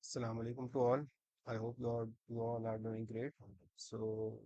Assalamu alaikum to all. I hope you all are doing great. So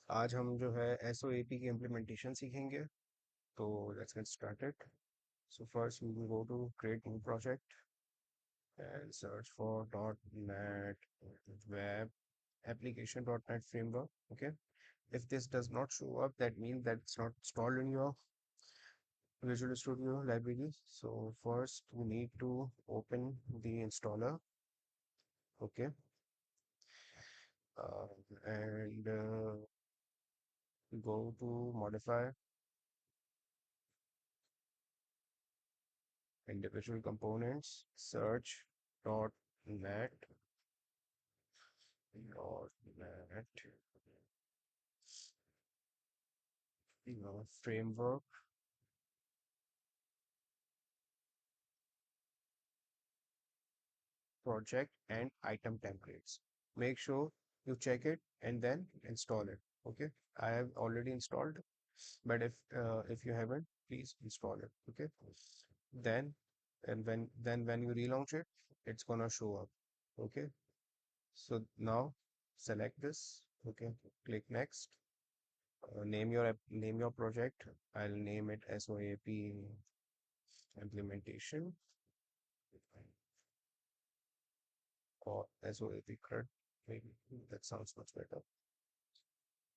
आज हम जो है SOAP की implementation सीखेंगे. तो let's get started. So first we will go to create new project and search for .NET Web Application.NET Framework. Okay. If this does not show up, that means that it's not installed in your Visual Studio library. So first we need to open the installer. Okay. Uh, and go to modify individual components, search .NET, .NET, framework, project, and item templates. Make sure you check it and then install it. Okay, I have already installed, but if you haven't, please install it. Okay, then when you relaunch it, it's gonna show up. Okay, so now select this. Okay, click next. Name your project. I'll name it SOAP implementation or SOAP CRUD. Maybe that sounds much better.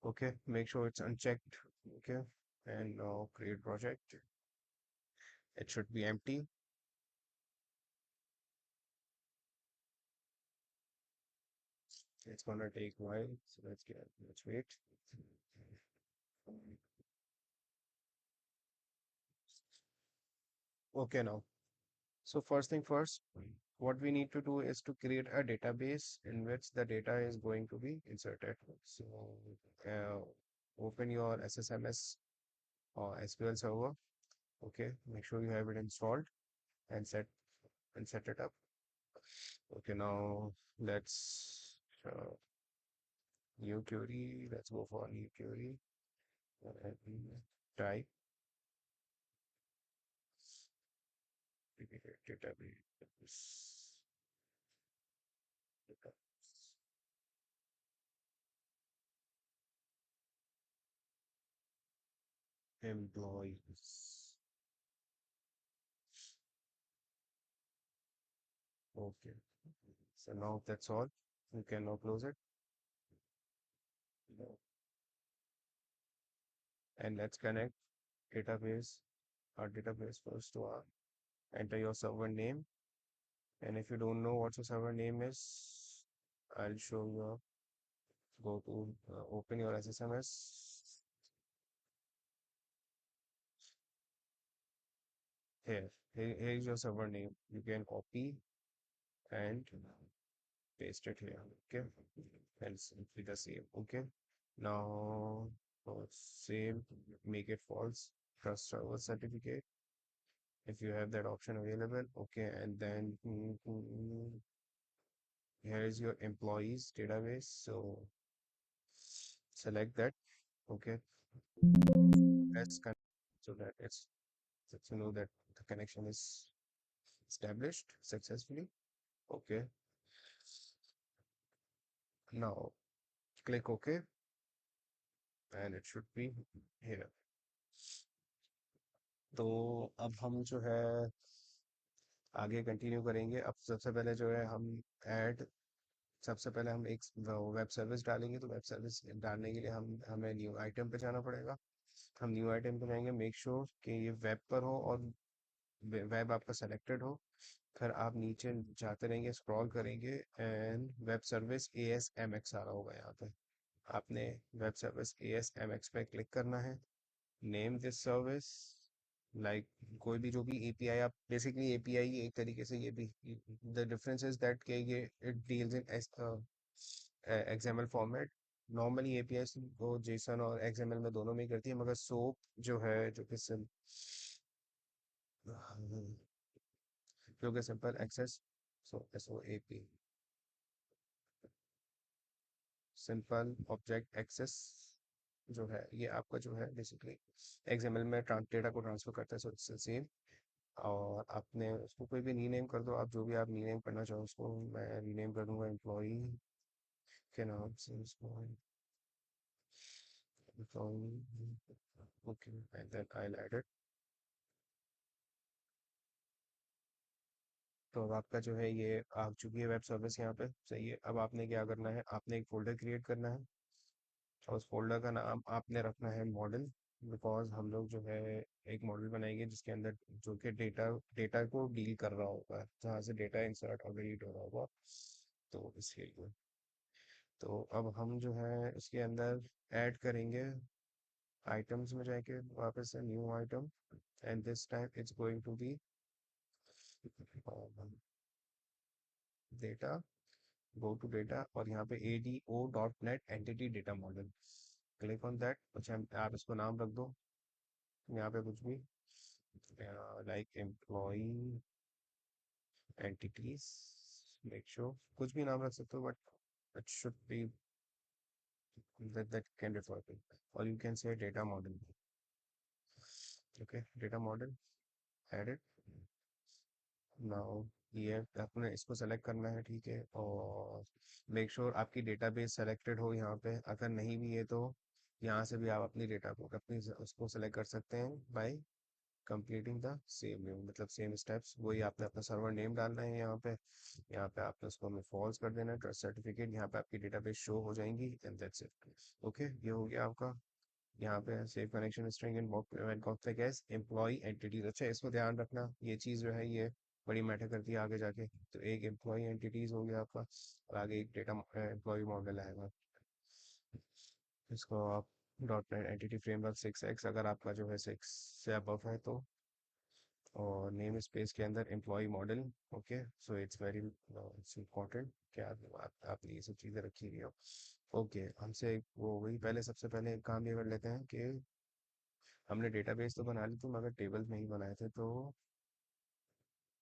Okay, make sure it's unchecked. Okay, and now create project. It should be empty. It's gonna take a while, so let's wait. Okay, now. So first thing first, what we need to do is to create a database in which the data is going to be inserted. So open your SSMS or SQL server. Okay, make sure you have it installed and set it up. Okay, now let's new query. Let's go for new query. And type database. Employees. Okay. So now that's all. You can now close it. And let's connect database, our database first to our enter your server name. And if you don't know what your server name is, I'll show you. Go to open your SSMS. Here is your server name. You can copy and paste it here. Okay. And it's simply the same. Okay. Now save, make it false. Trust server certificate. If you have that option available, okay, and then here is your employees database. So select that, okay, let's connect so that it's so to know that the connection is established successfully. Okay, now click OK and it should be here. तो अब हम जो है आगे continue करेंगे. अब सबसे पहले जो है हम ऐड सबसे पहले हम एक वेब सर्विस डालेंगे. तो वेब सर्विस डालने के लिए हमें न्यू आइटम पे जाना पड़ेगा. हम न्यू आइटम पे जाएंगे. मेक श्योर कि ये वेब पर हो और वेब आपका सेलेक्टेड हो. फिर आप नीचे जाते रहेंगे, स्क्रॉल करेंगे एंड वेब सर्विस ASMX आ रहा होगा यहाँ पे. आपने वेब सर्विस ASMX पे क्लिक करना है. नेम दिस सर्विस लाइक कोई भी जो भी API आप बेसिकली API एक तरीके से ये भी द डिफरेंस इज दैट के ये it deals in XML format. Normally API को JSON और XML में दोनों में ही करती है, मगर सोप जो है जो कि सिंपल एक्सेस. सो SOAP सिंपल ऑब्जेक्ट एक्सेस जो है ये आपका जो है बेसिकली XML में डेटा को ट्रांसफर करता है. So it's same. और आपने उसको कोई भी रीनेम कर दो, आप जो भी आप रीनेम करना चाहो उसको। मैं रीनेम कर दूंगा एम्प्लॉई के नाम से उसको, employee. Okay, and then I add it. तो अब आपका जो है ये आ चुकी है वेब सर्विस यहाँ पे, सही है। अब आपने क्या करना है, आपने एक फोल्डर क्रिएट करना है और उस फोल्डर का नाम आपने रखना है मॉडल। बिकॉज हम लोग जो है एक मॉडल बनाएंगे जिसके अंदर जो कि डेटा डेटा को डील कर रहा होगा, जहाँ से डेटा इंसर्ट और डिलीट हो रहा होगा। तो इसके लिए तो अब हम जो है इसके अंदर ऐड करेंगे आइटम्स में जाके वापस से new item, and this time it's going to be data, go to data, और यहाँ पे ADO.NET entity data model, click on that. अच्छा, आप इसको नाम रख दो यहाँ पे कुछ भी, like employ entities, make sure कुछ भी नाम रख सकते हो, but it should be that can refer to, or you can say data model. Okay, data model, add it now। ये आपने इसको सेलेक्ट करना है, ठीक है। और मेक श्योर आपकी डेटाबेस सेलेक्टेड हो यहाँ पे, अगर नहीं भी है तो यहाँ से भी आप अपनी डेटा को अपनी उसको सेलेक्ट कर सकते हैं बाय कंप्लीटिंग द सेम, मतलब सेम स्टेप्स। वही आपने अपना सर्वर नेम डालना है यहाँ पे, यहाँ पे आपने उसको हमें फॉल्स कर देना है, ट्रस्ट सर्टिफिकेट, यहाँ पे आपकी डेटाबेस शो हो जाएंगी, एंड दैट्स इट। ओके, ये हो गया आपका। यहाँ पे save connection string in config as employ entities. अच्छा, इसको ध्यान रखना, ये चीज़ जो है ये बड़ी मैटर करती है आगे जाके। तो एक एम्प्लॉय एंटिटीज हो गया आपका, और आगे एक डेटा एम्प्लॉय मॉडल आएगा। इसको आप .NET एंटिटी फ्रेमवर्क 6x, अगर आपका जो है 6 से अबव है तो, और नेम स्पेस के अंदर employ model. Okay, so it's very it's important कि आपने ये सब चीज़ें रखी हुई हो। ओके, हमसे वो वही पहले सबसे पहले एक काम ये कर लेते हैं कि हमने डेटाबेस तो बना ली थी मगर टेबल्स नहीं बनाए थे, तो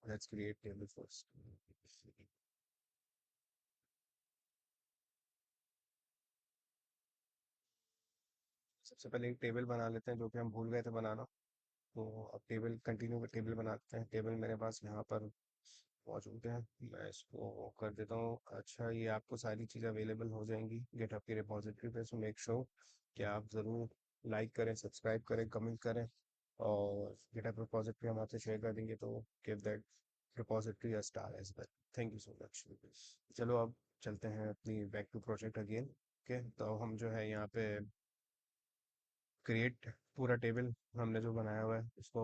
लेट्स क्रिएट टेबल फर्स्ट। सबसे पहले एक टेबल बना लेते हैं जो कि हम भूल गए थे बनाना। तो अब टेबल कंटिन्यू कर टेबल बनाते हैं। टेबल मेरे पास यहाँ पर मौजूद है, मैं इसको कर देता हूँ। अच्छा, ये आपको सारी चीज़ें अवेलेबल हो जाएंगी गिटहब की रिपोजिटरी पे, सो मेक श्योर कि आप ज़रूर लाइक करें, सब्सक्राइब करें, कमेंट करें, और गिटहब रिपोजिटरी हम आपसे शेयर कर देंगे, तो give that repository a star as well. Thank you so much. चलो अब चलते हैं अपनी back to project again. Okay, तो हम जो है यहाँ पे क्रिएट पूरा टेबल हमने जो बनाया हुआ है उसको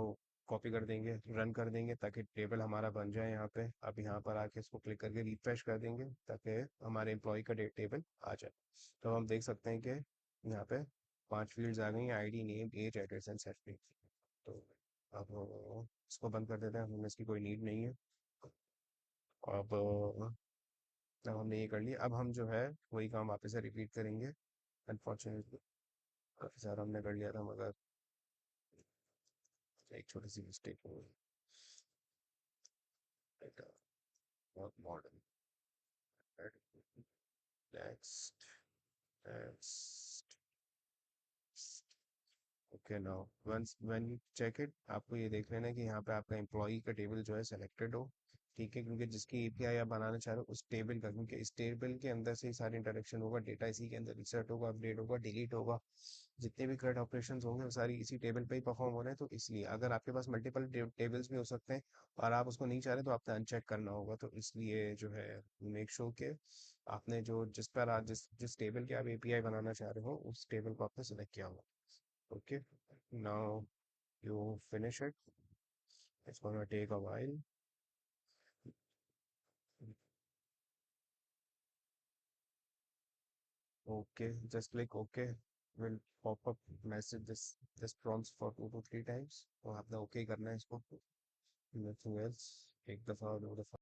कॉपी कर देंगे, रन कर देंगे, ताकि टेबल हमारा बन जाए यहाँ पे। अब यहाँ पर आके इसको क्लिक करके रिफ्रेश कर देंगे ताकि हमारे एम्प्लॉय का टेबल आ जाए। तो हम देख सकते हैं कि यहाँ पे 5 फील्ड्स आ गई, ID, name, age, address and set. तो अब इसको बंद कर देते हैं, हमें इसकी कोई नीड नहीं है। अब अब हमने ये कर लिया, अब हम जो है वही काम वापस से रिपीट करेंगे। अनफॉर्चुनेटली काफ़ी सारा हमने कर लिया था मगर एक छोटी सी मिस्टेक हो गई। बहुत modern, next, next. Okay, now once when you check it, आपको ये देख लेना है कि यहाँ पे आपका एम्प्लॉई का टेबल जो है सेलेक्टेड हो, ठीक है। क्योंकि जिसकी API आप बनाना चाह रहे हो उस टेबल का, क्योंकि इस टेबल के अंदर से ही सारी इंटरेक्शन होगा, डेटा इसी के अंदर इंसर्ट होगा, अपडेट होगा, डिलीट होगा, जितने भी CRUD ऑपरेशंस होंगे वो सारी इसी टेबल पे ही परफॉर्म हो रहे हैं। तो इसलिए अगर आपके पास मल्टीपल टेबल्स भी हो सकते हैं और आप उसको नहीं चाह रहे, तो आपने अनचेक करना होगा। तो इसलिए जो है मेक श्योर के आपने जो जिस पर आज जिस जिस टेबल के आप API बनाना चाह रहे हो उस टेबल को आपने सेलेक्ट किया होगा। Okay, now you finish it, it's gonna take a while। Okay, just click OK, will pop up message this prompts for 2 to 3 times, तो आपने OK करना है इसको, nothing else। एक दफा, दो दफा,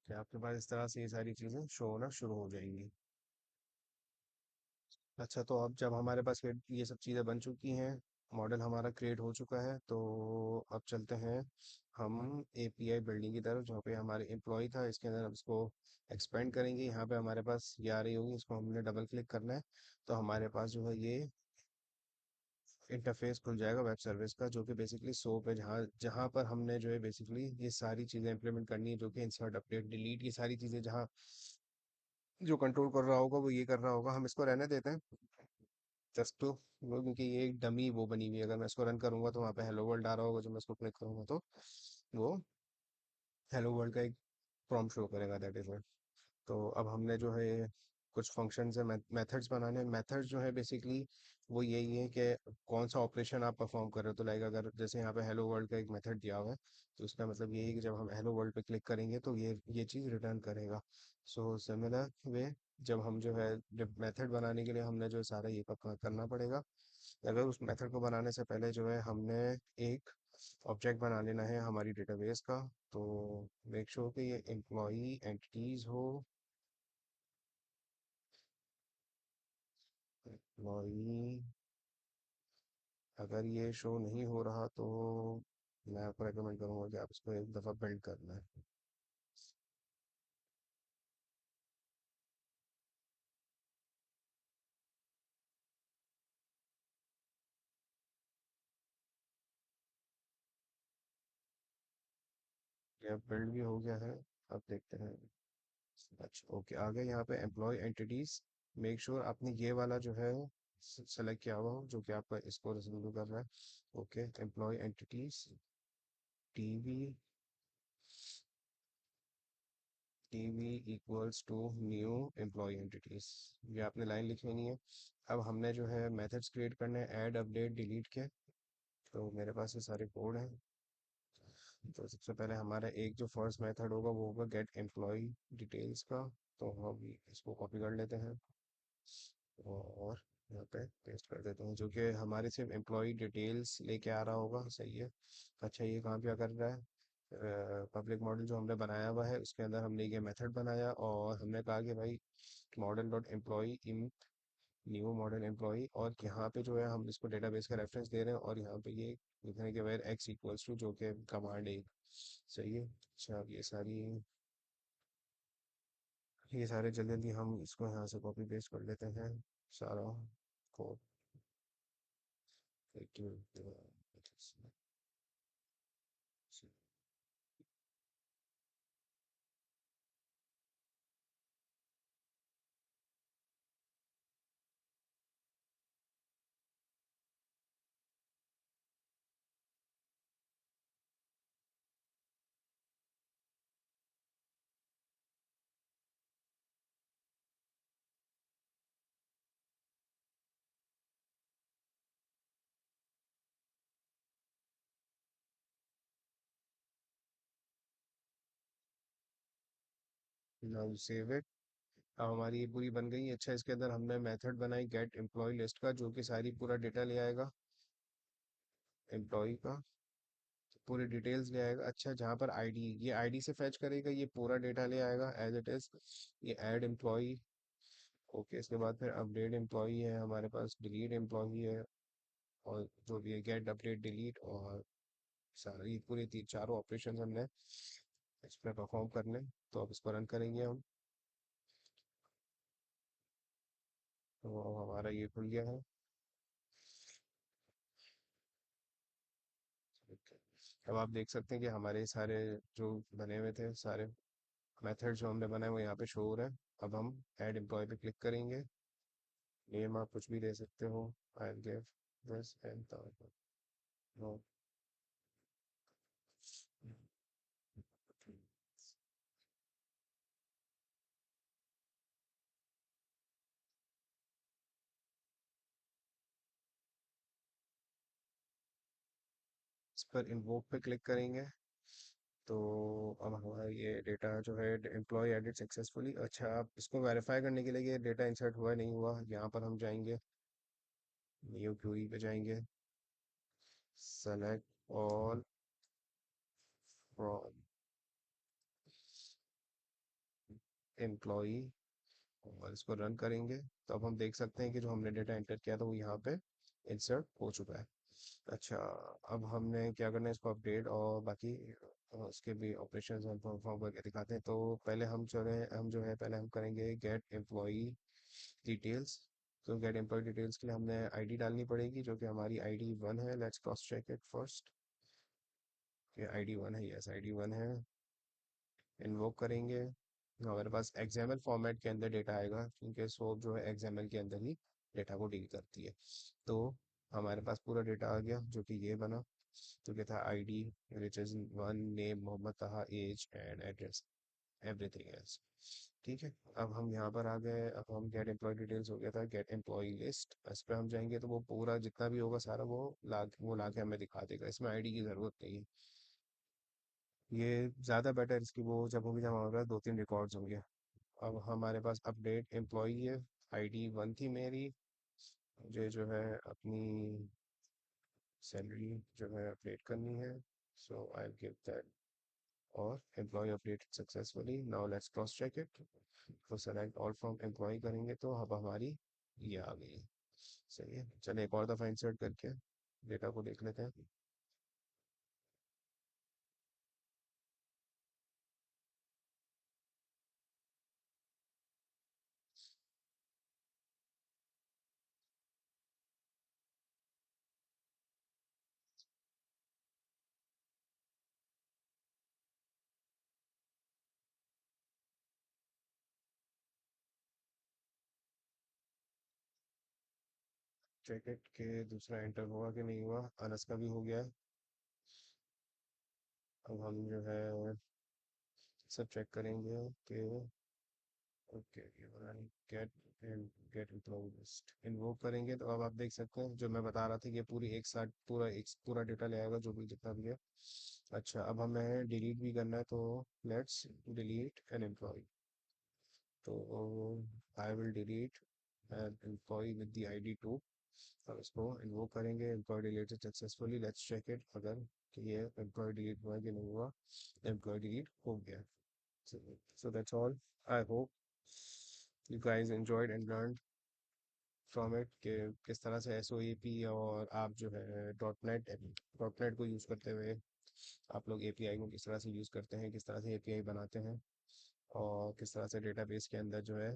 क्या आपके पास इस तरह से ये सारी चीजें शो होना शुरू हो जाएंगी। अच्छा, तो अब जब हमारे पास फिर ये सब चीज़ें बन चुकी हैं, मॉडल हमारा क्रिएट हो चुका है, तो अब चलते हैं हम एपीआई बिल्डिंग की तरफ, जहाँ पे हमारे एम्प्लॉय था। इसके अंदर हम इसको एक्सपेंड करेंगे। यहाँ पे हमारे पास ये आ रही होगी, इसको हमने डबल क्लिक करना है। तो हमारे पास जो है ये इंटरफेस खुल जाएगा वेब सर्विस का, जो कि बेसिकली सोप है, जहाँ जहाँ पर हमने जो है बेसिकली ये सारी चीज़ें इंप्लीमेंट करनी है, जो कि इंसर्ट अपडेट डिलीट, ये सारी चीज़ें जहाँ जो कंट्रोल कर रहा होगा वो ये कर रहा होगा। हम इसको रहने देते हैं जस्ट टू वो, क्योंकि ये एक डमी वो बनी हुई है। अगर मैं इसको रन करूंगा तो वहाँ पे हेलो वर्ल्ड आ रहा होगा, जब मैं इसको क्लिक करूंगा तो वो हेलो वर्ल्ड का एक प्रॉम्प्ट शो करेगा, दैट इज। तो अब हमने जो है कुछ फंक्शंस है, मेथड्स बनाने। मेथड्स जो है बेसिकली वो यही है कि कौन सा ऑपरेशन आप परफॉर्म कर रहे हो। तो लाइक अगर जैसे यहाँ पे हेलो वर्ल्ड का एक मेथड दिया हुआ है, तो उसका मतलब यही है कि जब हम हेलो वर्ल्ड पे क्लिक करेंगे तो ये चीज़ रिटर्न करेगा। सो सिमिलर वे, जब हम जो है जब मेथड बनाने के लिए हमने जो सारा ये करना पड़ेगा। अगर उस मेथड को बनाने से पहले जो है हमने एक ऑब्जेक्ट बना लेना है हमारी डेटाबेस का। तो मेक श्योर कि ये एम्प्लॉई एंटिटीज हो। एम्प्लॉई, अगर ये शो नहीं हो रहा तो मैं आपको रेकमेंड करूंगा कि आप इसको एक दफ़ा बिल्ड करना है। ये बिल्ड भी हो गया है, अब देखते हैं। अच्छा ओके, आ गया यहाँ पे एम्प्लॉय एंटिटीज। मेक श्योर आपने ये वाला जो है सेलेक्ट किया हुआ हो, जो कि आपका इसको रिजल्व कर रहा है। Okay, employ entities, db, db equals to new employ entities. ये आपने लाइन लिखनी है। अब हमने जो है मेथड्स क्रिएट करने हैं, ऐड अपडेट डिलीट के। तो मेरे पास ये सारे कोड हैं। तो सबसे पहले हमारा एक जो फर्स्ट मेथड होगा वो होगा गेट एम्प्लॉय डिटेल्स का। तो हम इसको कॉपी कर लेते हैं और यहाँ पे पेस्ट कर देते हैं, जो कि हमारे सिर्फ एम्प्लॉय डिटेल्स लेके आ रहा होगा। सही है। अच्छा, ये कहाँ पे कर रहा है? पब्लिक मॉडल जो हमने बनाया हुआ है उसके अंदर हमने ये मेथड बनाया और हमने कहा कि भाई model dot employee in new model employ, और यहाँ पे जो है हम इसको डेटाबेस का रेफरेंस दे रहे हैं, और यहाँ पे ये लिखने के वेर एक्स इक्वल्स टू, जो कि कमांड एक। सही है। अच्छा, अब ये सारे जल्दी जल्दी हम इसको यहाँ से कॉपी पेस्ट कर लेते हैं सारा कोड। इस नाउ सेव इट। अब हमारी ये पूरी बन गई। अच्छा, इसके अंदर हमने मेथड बनाई गेट एम्प्लॉय लिस्ट का, जो कि सारी पूरा डेटा ले आएगा एम्प्लॉय का, तो पूरी डिटेल्स ले आएगा। अच्छा, जहाँ पर आईडी, ये आईडी से फैच करेगा, ये पूरा डेटा ले आएगा एज इट इज। ये ऐड एम्प्लॉय। ओके, इसके बाद फिर अपडेट एम्प्लॉय है हमारे पास, डिलीट एम्प्लॉय है, और जो भी है गेट अपडेट डिलीट, और सारी पूरी तीन चारों ऑपरेशन हमने इसमें परफॉर्म करने। तो अब इसको रन करेंगे हम। तो अब हमारा ये खुल गया है। ठीक है। अब आप देख सकते हैं कि हमारे सारे जो बने हुए थे सारे मेथड जो हमने बनाए वो यहाँ पे शो हो रहे हैं। अब हम ऐड एम्प्लॉय पे क्लिक करेंगे। नेम आप कुछ भी दे सकते हो। I give this and no. इस पर इन्वोक पे क्लिक करेंगे। तो अब हमारा ये डेटा जो है एम्प्लॉय एडिट सक्सेसफुली। अच्छा, आप इसको वेरीफाई करने के लिए कि डेटा इंसर्ट हुआ नहीं हुआ, यहाँ पर हम जाएंगे, न्यू क्यूरी पे जाएंगे, सेलेक्ट ऑल फ्रॉम एम्प्लॉई, और इसको रन करेंगे। तो अब हम देख सकते हैं कि जो हमने डेटा एंटर किया था वो यहाँ पे इंसर्ट हो चुका है। अच्छा, अब हमने क्या करना है, इसको अपडेट और बाकी उसके भी ऑपरेशंस हम परफॉर्म करके दिखाते हैं। तो पहले हम जो है पहले हम करेंगे गेट एम्प्लॉई डिटेल्स। तो गेट एम्प्लॉय डिटेल्स के लिए हमने आईडी डालनी पड़ेगी, जो कि हमारी आईडी 1 है। Let's cross check it first कि आईडी 1 है। यस, आईडी 1 है। इन्वोक करेंगे, हमारे पास एक्सएमएल फॉर्मेट के अंदर डेटा आएगा, क्योंकि सोप जो है एक्सएमएल के अंदर ही डेटा को डील करती है। तो हमारे पास पूरा डेटा आ गया, जो कि ये बना। तो क्या था, ID which is 1, name Mohammad Taha, age and address, everything else. ठीक है, अब हम यहाँ पर आ गए। अब हम गेट एम्प्लॉय डिटेल्स हो गया था, गेट एम्प्लॉय लिस्ट इस पर हम जाएंगे तो वो पूरा जितना भी होगा सारा वो ला के हमें दिखा देगा। इसमें आईडी की जरूरत नहीं है। ये ज़्यादा बेटर इसकी वो जब होगी जब हमारे पास 2-3 रिकॉर्ड्स होंगे। अब हमारे पास अपडेट एम्प्लॉई है। आईडी 1 थी मेरी। मुझे जो है अपनी सैलरी जो है अपडेट करनी है। So I give that. और employ updated successfully, now let's cross check it. तो सेलेक्ट ऑल फ्रॉम एम्प्लॉय करेंगे तो अब हमारी ये आ गई है। सही है, चलिए एक और दफ़ा इंसर्ट करके डेटा को देख लेते हैं। चेक इट के दूसरा एंटर हुआ कि नहीं हुआ। अनस का भी हो गया है। अब हम जो है सब चेक करेंगे कि ओके, ये बना नहीं। गेट एम्प्लॉय लिस्ट इन्वोक करेंगे तो अब आप देख सकते हैं जो मैं बता रहा था, ये पूरी एक साथ पूरा डेटा ले आएगा, जो भी जितना भी है। अच्छा, अब हमें डिलीट भी करना है, तो लेट्स डिलीट एन एम्प्लॉय। तो I will delete an employee with the ID 2। अब इसको इन्वोक करेंगे, employee deleted successfully. Let's check it अगर कि ये एम्प्लॉय डिलीट हुआ है कि नहीं हुआ। एम्प्लॉय डिलीट हो गया। So that's all. I hope you guys enjoyed and learned from it कि किस तरह से SOAP और आप जो है डॉट नेट को यूज़ करते हुए आप लोग API को किस तरह से यूज़ करते हैं, किस तरह से API बनाते हैं, और किस तरह से डेटाबेस के अंदर जो है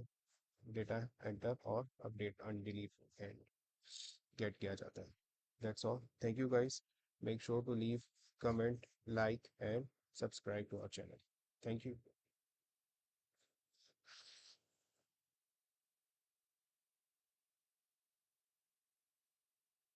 डेटा एंटर और update and delete and get किया जाता है। That's all. Thank you guys. Make sure to leave comment, like and subscribe to our channel. Thank you.